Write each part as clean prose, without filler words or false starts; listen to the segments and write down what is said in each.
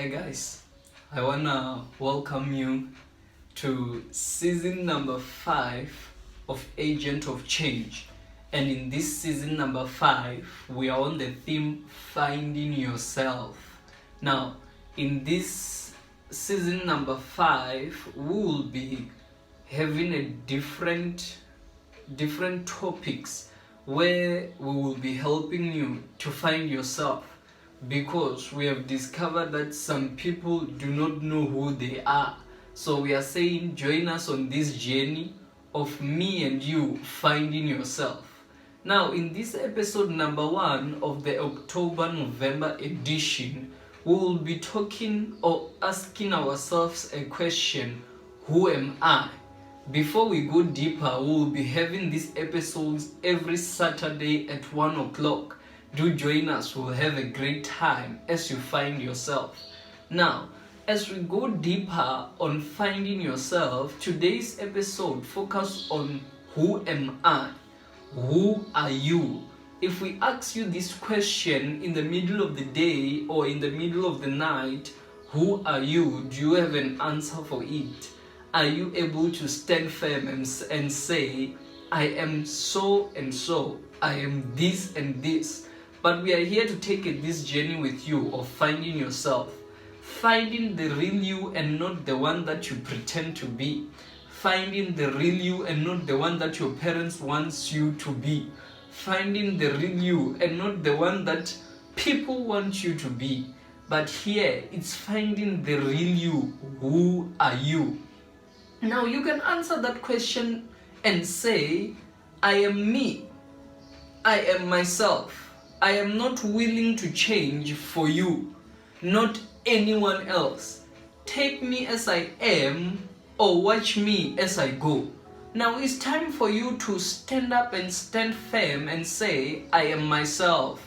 Hi guys, I wanna welcome you to season number 5 of Agent of Change. And in this season number 5, we are on the theme Finding Yourself. Now, in this season number 5, we will be having a different topics where we will be helping you to find yourself, because we have discovered that some people do not know who they are. So we are saying join us on this journey of me and you finding yourself. Now, in this episode number 1 of the October-November edition, we will be talking or asking ourselves a question: who am I? Before we go deeper, we will be having these episodes every Saturday at 1 o'clock. Do join us, we'll have a great time as you find yourself. Now, as we go deeper on finding yourself, today's episode focuses on who am I? Who are you? If we ask you this question in the middle of the day or in the middle of the night, who are you? Do you have an answer for it? Are you able to stand firm and say, I am so and so, I am this and this? But we are here to take this journey with you of finding yourself, finding the real you and not the one that you pretend to be, finding the real you and not the one that your parents want you to be, finding the real you and not the one that people want you to be. But here, it's finding the real you. Who are you? Now, you can answer that question and say, I am me. I am myself. I am not willing to change for you, not anyone else. Take me as I am or watch me as I go. Now it's time for you to stand up and stand firm and say, I am myself.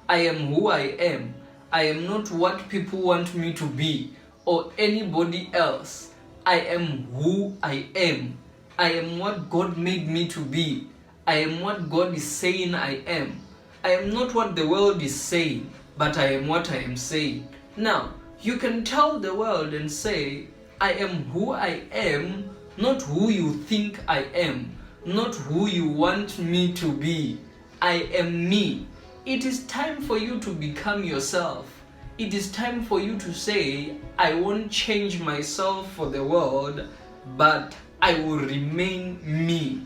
I am who I am. I am not what people want me to be or anybody else. I am who I am. I am what God made me to be. I am what God is saying I am. I am not what the world is saying, but I am what I am saying. Now, you can tell the world and say, I am who I am, not who you think I am, not who you want me to be. I am me. It is time for you to become yourself. It is time for you to say, I won't change myself for the world, but I will remain me.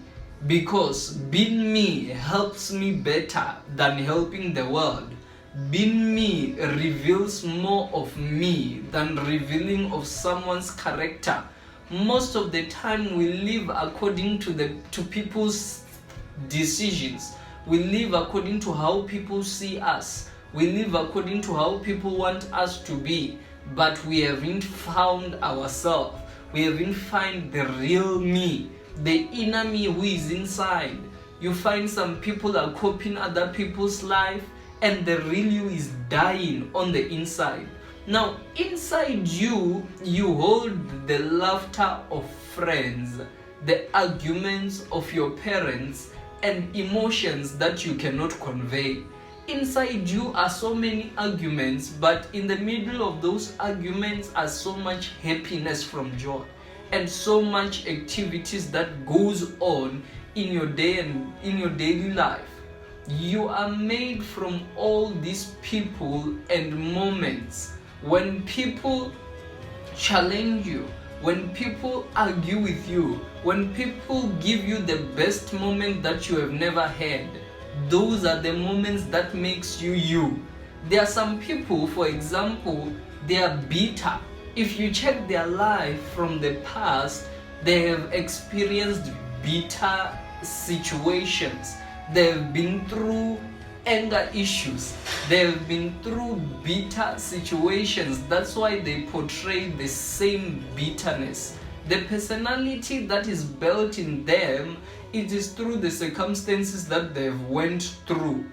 Because being me helps me better than helping the world. Being me reveals more of me than revealing of someone's character. Most of the time we live according to people's decisions. We live according to how people see us. We live according to how people want us to be. But we haven't found ourselves. We haven't found the real me. The inner me who is inside. You find some people are copying other people's life and the real you is dying on the inside. Now, inside you hold the laughter of friends, the arguments of your parents, and emotions that you cannot convey. Inside you are so many arguments, but in the middle of those arguments are so much happiness from joy. And so much activities that goes on in your day and in your daily life. You are made from all these people and moments. When people challenge you, when people argue with you, when people give you the best moment that you have never had, those are the moments that makes you you. There are some people, for example, they are bitter. If you check their life from the past, they have experienced bitter situations. They have been through anger issues. They have been through bitter situations. That's why they portray the same bitterness. The personality that is built in them, it is through the circumstances that they've went through.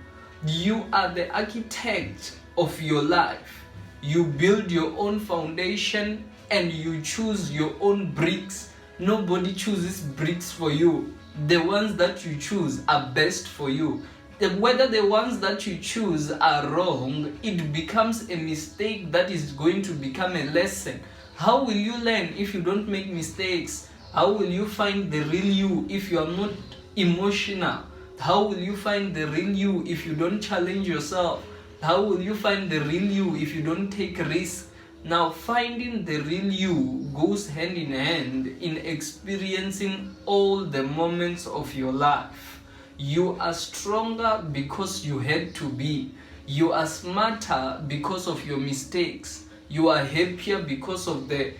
You are the architect of your life. You build your own foundation and you choose your own bricks. Nobody chooses bricks for you. The ones that you choose are best for you. whether the ones that you choose are wrong, it becomes a mistake that is going to become a lesson. How will you learn if you don't make mistakes? How will you find the real you if you are not emotional? How will you find the real you if you don't challenge yourself? How will you find the real you if you don't take risks? Now, finding the real you goes hand in hand in experiencing all the moments of your life. You are stronger because you had to be. You are smarter because of your mistakes. You are happier because of the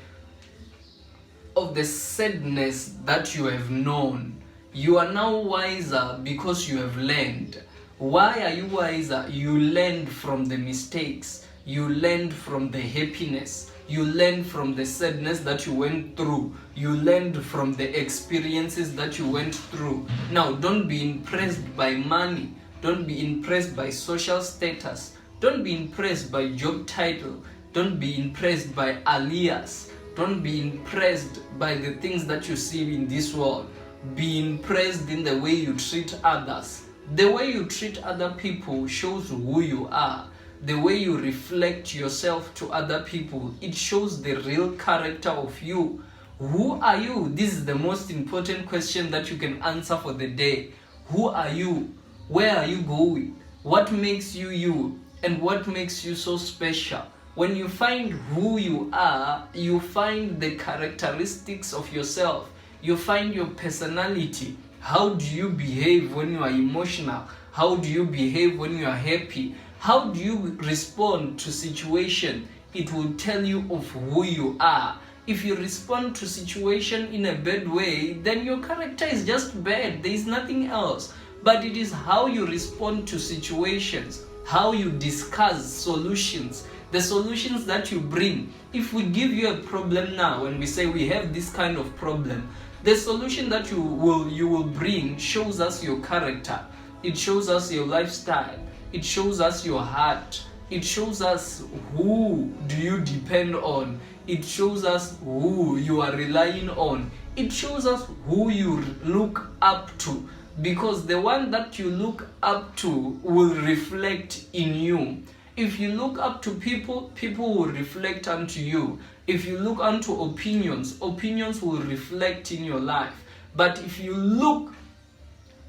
sadness that you have known. You are now wiser because you have learned. Why are you wiser? You learned from the mistakes. You learned from the happiness. You learned from the sadness that you went through. You learned from the experiences that you went through. Now, don't be impressed by money. Don't be impressed by social status. Don't be impressed by job title. Don't be impressed by alias. Don't be impressed by the things that you see in this world. Be impressed in the way you treat others. The way you treat other people shows who you are. The way you reflect yourself to other people, it shows the real character of you. Who are you? This is the most important question that you can answer for the day. Who are you? Where are you going? What makes you you? And what makes you so special? When you find who you are, you find the characteristics of yourself. You find your personality. How do you behave when you are emotional? How do you behave when you are happy? How do you respond to situation? It will tell you of who you are. If you respond to situation in a bad way, then your character is just bad. There is nothing else. But it is how you respond to situations, how you discuss solutions, the solutions that you bring. If we give you a problem now and we say we have this kind of problem, the solution that you will bring shows us your character. It shows us your lifestyle. It shows us your heart. It shows us who do you depend on. It shows us who you are relying on. It shows us who you look up to. Because the one that you look up to will reflect in you. If you look up to people, people will reflect unto you. If you look unto opinions, opinions will reflect in your life. But if you look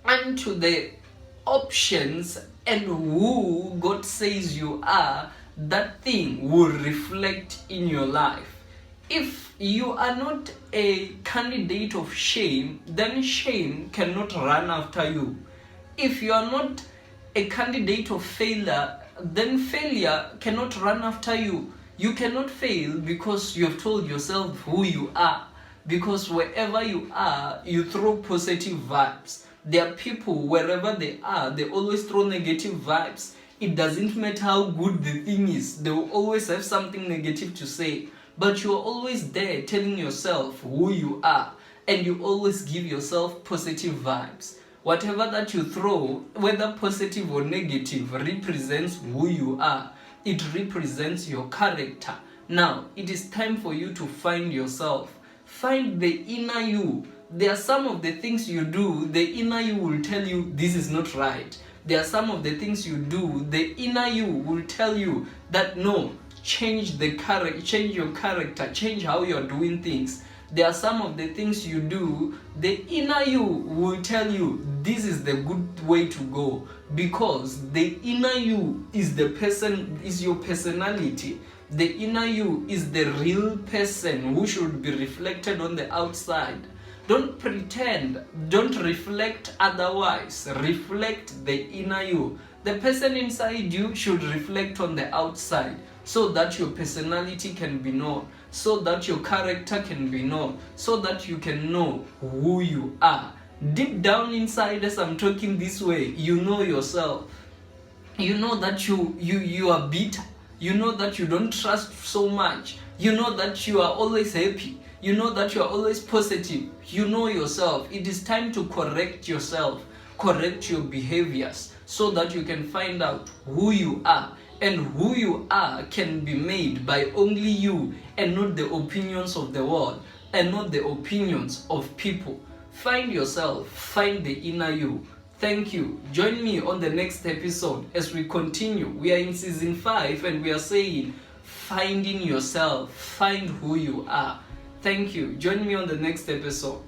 unto the options and who God says you are, that thing will reflect in your life. If you are not a candidate of shame, then shame cannot run after you. If you are not a candidate of failure, then failure cannot run after you. You cannot fail because you have told yourself who you are. Because wherever you are, you throw positive vibes. There are people, wherever they are, they always throw negative vibes. It doesn't matter how good the thing is, they will always have something negative to say. But you are always there telling yourself who you are, and you always give yourself positive vibes. Whatever that you throw, whether positive or negative, represents who you are. It represents your character. Now, it is time for you to find yourself. Find the inner you. There are some of the things you do, the inner you will tell you this is not right. There are some of the things you do, the inner you will tell you that no, change your character, change how you're doing things. There are some of the things you do, the inner you will tell you this is the good way to go, because the inner you is your personality. The inner you is the real person who should be reflected on the outside. Don't pretend, don't reflect otherwise. Reflect the inner you. The person inside you should reflect on the outside, so that your personality can be known, so that your character can be known, so that you can know who you are. Deep down inside, as I'm talking this way, you know yourself. You know that you are bitter. You know that you don't trust so much. You know that you are always happy. You know that you are always positive. You know yourself. It is time to correct yourself, correct your behaviors, so that you can find out who you are. And who you are can be made by only you, and not the opinions of the world, and not the opinions of people. Find yourself, find the inner you, Thank you. Join me on the next episode as we continue. We are in season 5 and we are saying finding yourself, find who you are. Thank you. Join me on the next episode.